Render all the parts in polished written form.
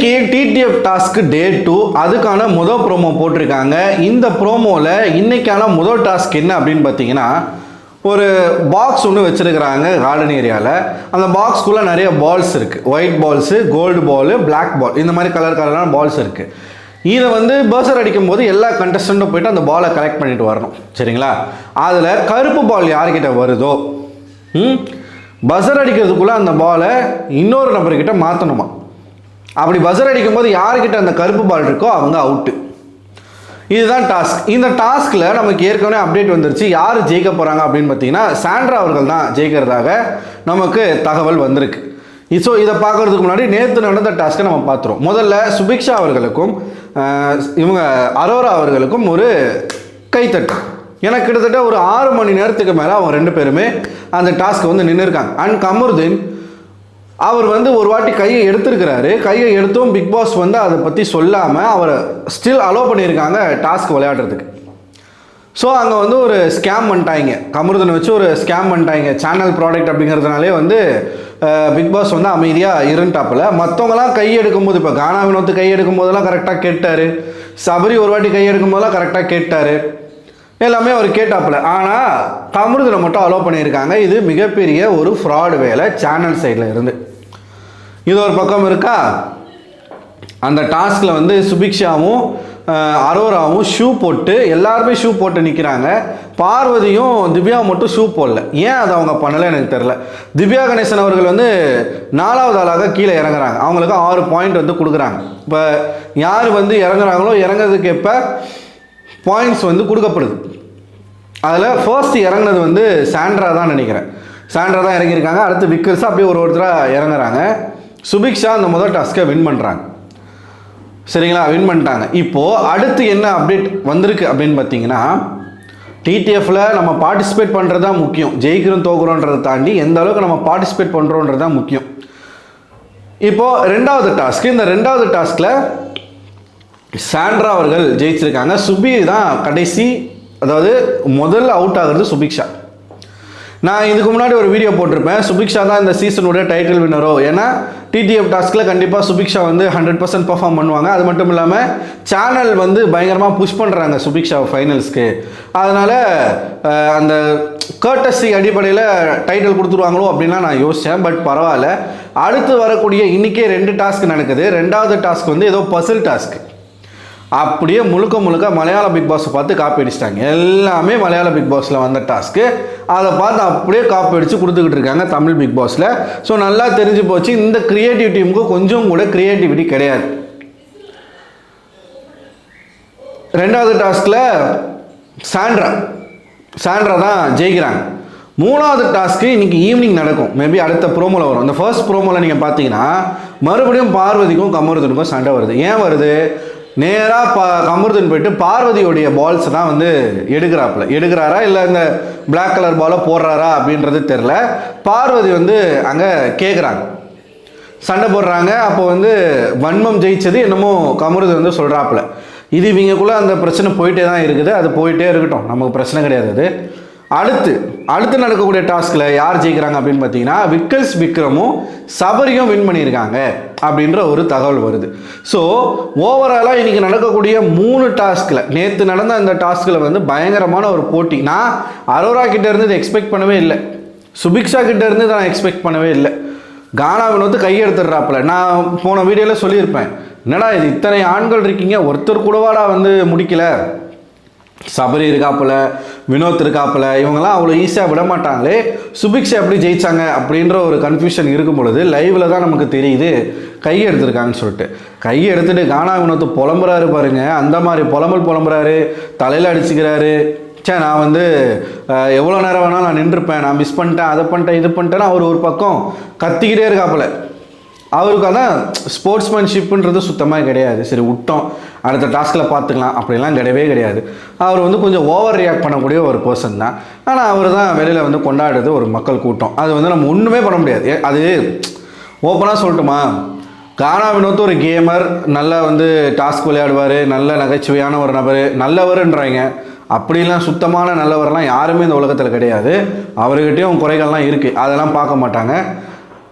இன்னைக்கு TTF task டே 2 அதுக்கான முதல் ப்ரோமோ போட்டிருக்காங்க. இந்த ப்ரோமோவில் இன்னைக்கான முதல் டாஸ்க் என்ன அப்படின்னு பார்த்தீங்கன்னா, ஒரு பாக்ஸ் ஒன்று வச்சுருக்கிறாங்க கார்டன் ஏரியாவில். அந்த பாக்ஸ்குள்ளே நிறைய பால்ஸ் இருக்குது. White balls, gold ball, black ball, இந்த மாதிரி கலரான பால்ஸ் இருக்குது. இதை வந்து பர்சர் அடிக்கும் போது எல்லா கண்டஸ்டண்ட்டும் போய்ட்டு அந்த பாலை கலெக்ட் பண்ணிட்டு வரணும். சரிங்களா? அதில் கருப்பு பால் யார்கிட்ட வருதோ பஸ்ஸர் அடிக்கிறதுக்குள்ளே அந்த பாலை இன்னொரு நபர்கிட்ட மாற்றணுமா. அப்படி பஸ்ஸர் அடிக்கும் போது யார்கிட்ட அந்த கருப்பு பால் இருக்கோ அவங்க அவுட்டு. இதுதான் டாஸ்க். இந்த டாஸ்கில் நமக்கு ஏற்கனவே அப்டேட் வந்துருச்சு. யார் ஜெயிக்க போகிறாங்க அப்படின்னு பார்த்தீங்கன்னா, சாண்ட்ரா அவர்கள் தான் ஜெயிக்கிறதாக நமக்கு தகவல் வந்திருக்கு. ஸோ இதை பார்க்குறதுக்கு முன்னாடி நேற்று நடந்த டாஸ்க்கை நம்ம பார்த்துருவோம். முதல்ல சுபிக்ஷா அவர்களுக்கும் இவங்க அரோரா அவர்களுக்கும் ஒரு கைத்தட்டு. ஏன்னா கிட்டத்தட்ட ஒரு 6 மணி நேரத்துக்கு மேலே அவங்க 2 பேருமே அந்த டாஸ்க்கை வந்து நின்று இருக்காங்க. அண்ட் கமருதீன் அவர் வந்து ஒரு வாட்டி கையை எடுத்துருக்கிறாரு. கையை எடுத்தும் பிக் பாஸ் வந்து அதை பற்றி சொல்லாமல் அவரை ஸ்டில் அலோவ் பண்ணியிருக்காங்க டாஸ்க் விளையாடுறதுக்கு. ஸோ அங்கே வந்து ஒரு ஸ்கேம் பண்ணிட்டாங்க. கமருதனை வச்சு ஒரு ஸ்கேம் பண்ணிட்டாங்க. சேனல் ப்ராடக்ட் அப்படிங்கிறதுனாலே வந்து பிக் பாஸ் வந்து அமைதியாக இருந்துட்டாப்பில். மற்றவங்களாம் கை எடுக்கும்போது, இப்போ கானா வினோத்து கை எடுக்கும் போதெல்லாம் கரெக்டாக கேட்டார். சபரி ஒரு வாட்டி கை எடுக்கும் போதெல்லாம் கரெக்டாக கேட்டார். எல்லாமே அவர் கேட்டாப்புல. ஆனால் கமருதனை மட்டும் அலோவ் பண்ணியிருக்காங்க. இது மிகப்பெரிய ஒரு ஃப்ராடு வேலை சேனல் சைடில் இருந்து. இது ஒரு பக்கம் இருக்கா. அந்த டாஸ்கில் வந்து சுபிக்ஷாவும் அரோராவும் ஷூ போட்டு, எல்லாருமே ஷூ போட்டு நிற்கிறாங்க. பார்வதியும் திவ்யாவும் மட்டும் ஷூ போடல. ஏன் அதை அவங்க பண்ணலை எனக்கு தெரில. திவ்யா கணேசன் அவர்கள் வந்து 4வது ஆளாக கீழே இறங்குறாங்க. அவங்களுக்கு 6 பாயிண்ட் வந்து கொடுக்குறாங்க. இப்போ யார் வந்து இறங்குறாங்களோ இறங்குறதுக்கு எப்போ பாயிண்ட்ஸ் வந்து கொடுக்கப்படுது. அதில் ஃபர்ஸ்ட் இறங்குனது வந்து சாண்ட்ரா தான் நினைக்கிறேன். சாண்ட்ரா தான் இறங்கியிருக்காங்க. அடுத்து விக்கல்ஸ் அப்படியே ஒருத்தராக இறங்குறாங்க. சுபிக்ஷா அந்த முதல் டாஸ்க்கை வின் பண்ணுறாங்க. சரிங்களா? வின் பண்ணிட்டாங்க. இப்போது அடுத்து என்ன அப்டேட் வந்திருக்கு அப்படின்னு பார்த்தீங்கன்னா, டிடிஎஃப்பில் நம்ம பார்ட்டிசிபேட் பண்ணுறது தான் முக்கியம். ஜெயிக்கிறோம் தோக்குறோன்றதை தாண்டி எந்த அளவுக்கு நம்ம பார்ட்டிசிபேட் பண்ணுறோன்றது தான் முக்கியம். இப்போது 2வது டாஸ்க்கு. இந்த 2வது டாஸ்கில் சாண்ட்ரா அவர்கள் ஜெயிச்சிருக்காங்க. சுபி தான் கடைசி, அதாவது முதல் அவுட் ஆகிறது சுபிக்ஷா. நான் இதுக்கு முன்னாடி ஒரு வீடியோ போட்டிருப்பேன், சுபிக்ஷா தான் இந்த சீசனுடைய டைட்டில் வின்னரோ. ஏன்னா டிடிஎஃப் டாஸ்கில் கண்டிப்பாக சுபிக்ஷா வந்து 100% பர்ஃபார்ம் பண்ணுவாங்க. அது மட்டும் இல்லாமல் சேனல் வந்து பயங்கரமாக புஷ் பண்ணுறாங்க சுபிக்ஷா ஃபைனல்ஸ்க்கு. அதனால் அந்த கர்டசி அடிப்படையில் டைட்டில் கொடுத்துருவாங்களோ அப்படின்லாம் நான் யோசித்தேன். பட் பரவாயில்ல. அடுத்து வரக்கூடிய இன்றைக்கே 2 டாஸ்க் நடக்குது. 2வது டாஸ்க் வந்து ஏதோ பசில் டாஸ்க். அப்படியே முழுக்க மலையாள பிக் பாஸை பார்த்து காப்பி அடிச்சிட்டாங்க. எல்லாமே மலையாள பிக் பாஸில் வந்த டாஸ்க்கு. அதை பார்த்து அப்படியே காப்பி அடித்து கொடுத்துக்கிட்டு இருக்காங்க தமிழ் பிக் பாஸில். ஸோ நல்லா தெரிஞ்சு போச்சு, இந்த கிரியேட்டிவ் டீமுக்கு கொஞ்சம் கூட கிரியேட்டிவிட்டி கிடையாது. 2வது டாஸ்கில் சாண்ட்ரா தான் ஜெயிக்கிறாங்க. 3வது டாஸ்க்கு இன்றைக்கி ஈவினிங் நடக்கும். மேபி அடுத்த ப்ரோமோவில் வரும். இந்த ஃபர்ஸ்ட் ப்ரோமோவில் நீங்கள் பார்த்தீங்கன்னா மறுபடியும் பார்வதிக்கும் கமருதனுக்கும் சண்டை வருது. ஏன் வருது? நேராக கமருதன் போயிட்டு பார்வதியோடைய பால்ஸை தான் வந்து எடுக்கிறாரா இல்லை இந்த பிளாக் கலர் பாலை போடுறாரா அப்படின்றது தெரில. பார்வதி வந்து அங்கே கேட்குறாங்க, சண்டை போடுறாங்க. அப்போ வந்து வன்மம் ஜெயிச்சது என்னமோ கமருதன் வந்து சொல்கிறாப்புல. இது இவங்களுக்குள்ளே அந்த பிரச்சனை போயிட்டே தான் இருக்குது. அது போயிட்டே இருக்கட்டும், நமக்கு பிரச்சனை கிடையாது. அது அடுத்து நடக்கக்கூடிய டாஸ்கில் யார் ஜெயிக்கிறாங்க அப்படின்னு பார்த்தீங்கன்னா, விக்கல்ஸ் விக்ரமும் சபரியும் வின் பண்ணியிருக்காங்க அப்படின்ற ஒரு தகவல் வருது. ஸோ ஓவராலாக இன்றைக்கி நடக்கக்கூடிய 3 டாஸ்கில், நேற்று நடந்த அந்த டாஸ்கில் வந்து பயங்கரமான ஒரு போட்டி. நான் அரோரா கிட்டேருந்து இதை எக்ஸ்பெக்ட் பண்ணவே இல்லை. சுபிக்ஷா கிட்டேருந்து இதை நான் எக்ஸ்பெக்ட் பண்ணவே இல்லை. கானா வினோத்து கையெடுத்துடுறாப்புல. நான் போன வீடியோவில் சொல்லியிருப்பேன், என்னடா இது இத்தனை ஆண்கள் இருக்கீங்க, ஒருத்தர் கூடவாடா வந்து முடிக்கல. சபரி இருக்காப்புல, வினோத் இருக்காப்புல, இவங்கெல்லாம் அவ்வளோ ஈஸியாக விட மாட்டாங்களே, சுபிக்ஷா எப்படி ஜெயிச்சாங்க அப்படின்ற ஒரு கன்ஃபியூஷன் இருக்கும் பொழுது லைவில் தான் நமக்கு தெரியுது கையை எடுத்துருக்காங்கன்னு சொல்லிட்டு. கையை எடுத்துகிட்டு கானா வினோத் புலம்புறாரு பாருங்க. அந்த மாதிரி புலம்புறாரு, தலையில் அடிச்சுக்கிறாரு. நான் வந்து எவ்வளோ நேரம் வேணாலும் நான் நின்றுருப்பேன், நான் மிஸ் பண்ணிட்டேன், அதை பண்ணிட்டேன், இது பண்ணிட்டேன்னா அவர் ஒரு பக்கம் கத்திக்கிட்டே இருக்காப்புல. அவருக்கு அதான் ஸ்போர்ட்ஸ்மேன்ஷிப்புன்றது சுத்தமாக கிடையாது. சரி விட்டோம், அடுத்த டாஸ்கில் பார்த்துக்கலாம் அப்படிலாம் கிடையாது. அவர் வந்து கொஞ்சம் ஓவர் ரியாக்ட் பண்ணக்கூடிய ஒரு பர்சன் தான். ஆனால் அவர் தான் வெளியில் வந்து கொண்டாடுறது ஒரு மக்கள் கூட்டம். அது வந்து நம்ம ஒன்றுமே பண்ண முடியாது. அது ஓப்பனாக சொல்லட்டுமா, கானா வினோத் ஒரு கேமர், நல்லா வந்து டாஸ்க் விளையாடுவார், நல்ல நகைச்சுவையான ஒரு நபர், நல்லவருன்றாங்க. அப்படிலாம் சுத்தமான நல்லவரெல்லாம் யாருமே இந்த உலகத்தில் கிடையாது. அவர்கிட்டையும் குறைகள்லாம் இருக்குது, அதெல்லாம் பார்க்க மாட்டாங்க.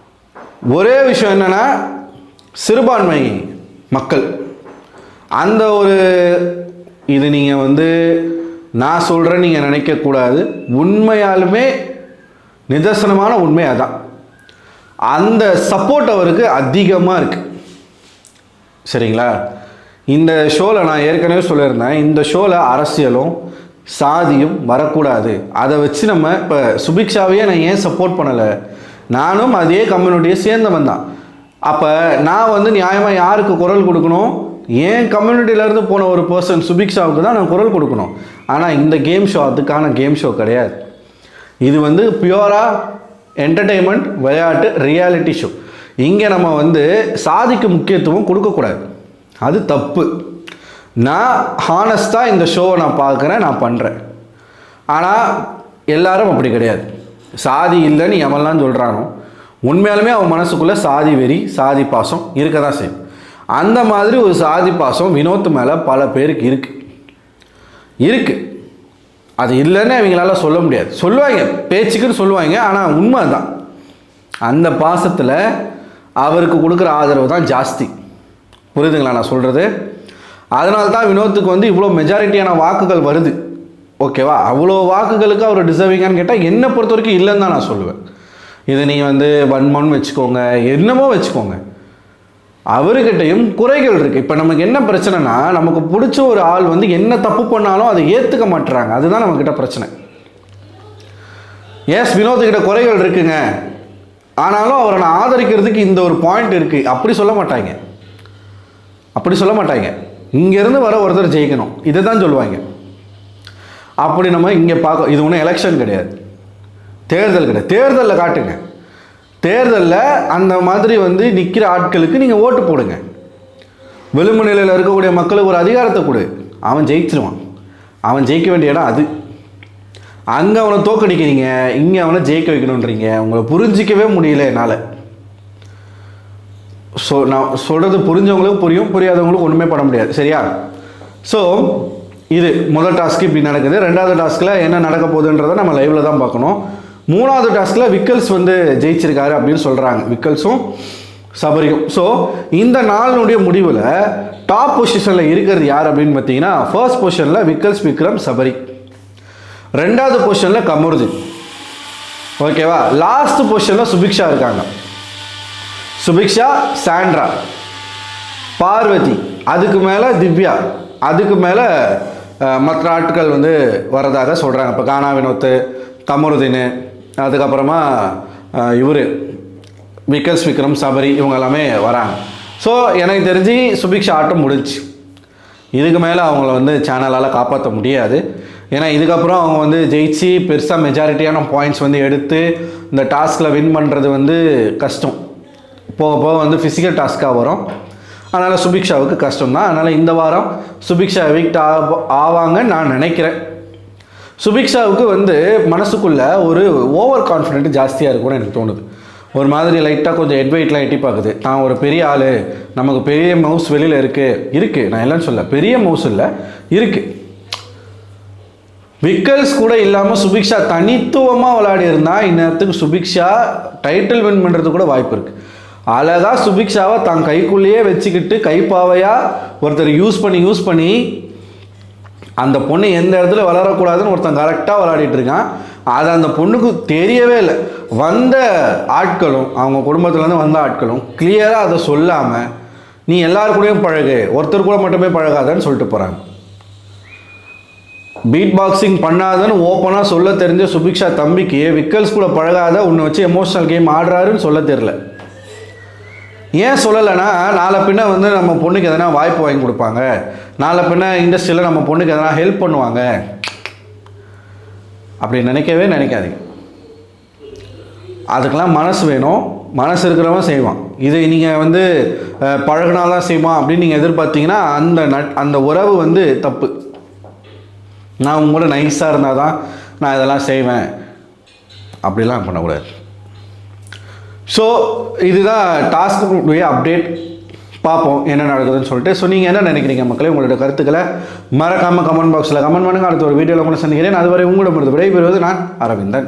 ஒரே விஷயம் என்னென்னா, சிறுபான்மை மக்கள். அந்த ஒரு இது நீங்கள் வந்து நான் சொல்கிறேன் நீங்கள் நினைக்கக்கூடாது, உண்மையாலுமே நிதர்சனமான உண்மை அதான். அந்த சப்போர்ட் அவருக்கு அதிகமாக இருக்குது. சரிங்களா? இந்த ஷோவில் நான் ஏற்கனவே சொல்லியிருந்தேன், இந்த ஷோவில் அரசியலும் சாதியும் வரக்கூடாது. அதை வச்சு நம்ம இப்போ சுபிக்ஷாவையே நான் ஏன் சப்போர்ட் பண்ணலை, நானும் அதே கம்யூனிட்டியை சேர்ந்தவன் தான். அப்போ நான் வந்து நியாயமாக யாருக்கு குரல் கொடுக்கணும், ஏன் கம்யூனிட்டியிலேருந்து போன ஒரு பர்சன் சுபிக்ஷாவுக்கு தான் நான் குரல் கொடுக்கணும். ஆனால் இந்த கேம் ஷோ அதுக்கான கேம் ஷோ கிடையாது. இது வந்து பியூராக என்டர்டெயின்மெண்ட், விளையாட்டு, ரியாலிட்டி ஷோ. இங்கே நம்ம வந்து சாதிக்கு முக்கியத்துவம் கொடுக்கக்கூடாது, அது தப்பு. நான் ஹானஸ்ட்டாக இந்த ஷோவை நான் பார்க்குறேன், நான் பண்ணுறேன். ஆனால் எல்லாரும் அப்படி கிடையாது. சாதி இல்லைன்னு எவன்லாம் சொல்கிறானோ உண்மையாலுமே அவன் மனசுக்குள்ளே சாதி வெறி, சாதி பாசம் இருக்க தான் செய்யும். அந்த மாதிரி ஒரு சாதி பாசம் வினோத் மேலே பல பேருக்கு இருக்குது. அது இல்லைன்னு அவங்களால சொல்ல முடியாது. சொல்லுவாங்க, பேச்சுக்குன்னு சொல்லுவாங்க, ஆனால் உண்மை தான். அந்த பாசத்தில் அவருக்கு கொடுக்குற ஆதரவு தான் ஜாஸ்தி. புரியுதுங்களா நான் சொல்கிறது? அதனால தான் வினோத்துக்கு வந்து இவ்வளோ மெஜாரிட்டியான வாக்குகள் வருது. ஓகேவா? அவ்வளோ வாக்குகளுக்கு அவர் டிசர்விங்கான்னு கேட்டால் என்னை பொறுத்த வரைக்கும் இல்லைன்னு தான் நான் சொல்லுவேன். இதை நீங்கள் வந்து வன்மம்னு வச்சுக்கோங்க, என்னமோ வச்சுக்கோங்க, அவர்கிட்டையும் குறைகள் இருக்குது. இப்போ நமக்கு என்ன பிரச்சனைனா, நமக்கு பிடிச்ச ஒரு ஆள் வந்து என்ன தப்பு பண்ணாலும் அதை ஏற்றுக்க மாட்டுறாங்க. அதுதான் நம்மக்கிட்ட பிரச்சனை. எஸ், வினோத்துக்கிட்ட குறைகள் இருக்குங்க, ஆனாலும் அவரை நான் ஆதரிக்கிறதுக்கு இந்த ஒரு பாயிண்ட் இருக்குது அப்படி சொல்ல மாட்டாங்க. இங்கேருந்து வர ஒருத்தர் ஜெயிக்கணும், இதை தான் சொல்லுவாங்க. அப்படி நம்ம இங்கே பார்க்க, இது ஒன்றும் எலெக்ஷன் கிடையாது, தேர்தல் கிடையாது. தேர்தலில் காட்டுங்க, தேர்தலில் அந்த மாதிரி வந்து நிற்கிற ஆட்களுக்கு நீங்கள் ஓட்டு போடுங்க. விளிம்பு நிலையில் இருக்கக்கூடிய மக்களுக்கு ஒரு அதிகாரத்தை கொடு, அவன் ஜெயிச்சிருவான். அவன் ஜெயிக்க வேண்டிய இடம் அது. அங்கே அவனை தோக்கடிக்கிறீங்க, இங்கே அவனை ஜெயிக்க வைக்கணுன்றீங்க. உங்களை புரிஞ்சிக்கவே முடியல என்னால். நான் சொல்கிறது புரிஞ்சவங்களுக்கு புரியும், புரியாதவங்களுக்கு ஒன்றுமே பண்ண முடியாது. சரியா? ஸோ இது முதல் டாஸ்க்கு இப்படி நடக்குது. ரெண்டாவது டாஸ்கில் என்ன நடக்க போகுதுன்றதை நம்ம லைவில் தான் பார்க்கணும். மூணாவது டாஸ்கில் விக்கல்ஸ் வந்து ஜெயிச்சிருக்காரு அப்படின்னு சொல்கிறாங்க, விக்கல்ஸும் சபரியும். ஸோ இந்த நாளினுடைய முடிவில் டாப் பொசிஷனில் இருக்கிறது யார் அப்படின்னு பார்த்தீங்கன்னா, ஃபர்ஸ்ட் பொசிஷனில் விக்கல்ஸ், விக்ரம், சபரி. ரெண்டாவது பொசிஷனில் கமருதீன். ஓகேவா? லாஸ்ட் பொசிஷனில் சுபிக்ஷா இருக்காங்க. சுபிக்ஷா, சாண்ட்ரா, பார்வதி, அதுக்கு மேலே திவ்யா, அதுக்கு மேலே மற்ற ஆட்கள் வந்து வரதாக சொல்கிறாங்க. இப்போ கானா வினோத், கமருதீன், அதுக்கப்புறமா இவர் விக்கல்ஸ், விக்ரம், சபரி, இவங்க எல்லாமே வராங்க. ஸோ எனக்கு தெரிஞ்சு சுபிக்ஷா ஆட்டம் முடிஞ்சு. இதுக்கு மேலே அவங்கள வந்து சேனலால் காப்பாற்ற முடியாது. ஏன்னா இதுக்கப்புறம் அவங்க வந்து ஜெயிச்சு பெருசாக மெஜாரிட்டியான பாயிண்ட்ஸ் வந்து எடுத்து இந்த டாஸ்கில் வின் பண்ணுறது வந்து கஷ்டம். போக போக வந்து ஃபிசிக்கல் டாஸ்க்காக வரும். அதனால் சுபிக்ஷாவுக்கு கஷ்டம் தான். அதனால் இந்த வாரம் சுபிக்ஷா எவிக்ட் ஆவாங்கன்னு நான் நினைக்கிறேன். சுபிக்ஷாவுக்கு வந்து மனசுக்குள்ளே ஒரு ஓவர் கான்ஃபிடென்ட் ஜாஸ்தியாக இருக்கும்னு எனக்கு தோணுது. ஒரு மாதிரி லைட்டாக கொஞ்சம் ஹெட்வெயிட்லாம் எட்டி பார்க்குது. நான் ஒரு பெரிய ஆள், நமக்கு பெரிய மவுஸ் வெளியில் இருக்குது. நான் இல்லைன்னு சொல்ல, பெரிய மவுஸ் இல்லை, இருக்குது. விக்கல்ஸ் கூட இல்லாமல் சுபிக்ஷா தனித்துவமாக விளையாடி இருந்தால் இந்நேரத்துக்கு சுபிக்ஷா டைட்டில் வின் பண்ணுறது கூட வாய்ப்பு இருக்குது. அழகாக சுபிக்ஷாவை தான் கைக்குள்ளேயே வச்சுக்கிட்டு கைப்பாவையாக ஒருத்தர் யூஸ் பண்ணி அந்த பொண்ணு எந்த இடத்துல வளரக்கூடாதுன்னு ஒருத்தன் கரெக்டாக விளையாடிட்டு இருக்கான். அது அந்த பொண்ணுக்கு தெரியவே இல்லை. வந்த ஆட்களும் அவங்க குடும்பத்துலேருந்து வந்த ஆட்களும் கிளியராக அதை சொல்லாமல் நீ எல்லாரு கூடயும் பழகு, ஒருத்தர் கூட மட்டுமே பழகாதன்னு சொல்லிட்டு போகிறாங்க. பீட் பாக்ஸிங் பண்ணாதன்னு ஓப்பனாக சொல்ல தெரிஞ்ச சுபிக்ஷா தம்பிக்கு விக்கல்ஸ் கூட பழகாத உன்னை வச்சு எமோஷனல் கேம் ஆடுறாருன்னு சொல்ல தெரில. ஏன் சொல்லலைன்னா, நாளை பின்ன வந்து நம்ம பொண்ணுக்கு எதனா வாய்ப்பு வாங்கி கொடுப்பாங்க, நாளை பின்ன இண்டஸ்ட்ரியில் நம்ம பொண்ணுக்கு எதனா ஹெல்ப் பண்ணுவாங்க அப்படி நினைக்கவே நினைக்காதீங்க. அதுக்கெல்லாம் மனசு வேணும், மனசு இருக்கிறவன் செய்வான். இது நீங்கள் வந்து பழகினாதான் செய்வான் அப்படின்னு நீங்கள் எதிர்பார்த்தீங்கன்னா அந்த உறவு வந்து தப்பு. நான் உங்களோட நைஸாக இருந்தால் தான் நான் இதெல்லாம் செய்வேன் அப்படிலாம் பண்ணக்கூடாது. ஸோ இதுதான் டாஸ்க்குடைய அப்டேட். பார்ப்போம் என்ன நடக்குதுன்னு சொல்லிட்டு. ஸோ நீங்கள் என்ன நினைக்கிறீங்க மக்களே? உங்களோட கருத்துக்களை மறக்காமல் கமெண்ட் பாக்ஸில் கமெண்ட் பண்ணுங்கள். அடுத்த ஒரு வீடியோவில் கூட சந்திக்கிறேன். அதுவரை உங்களிடமிருந்து விடைபெறுவது நான் அரவிந்தன்.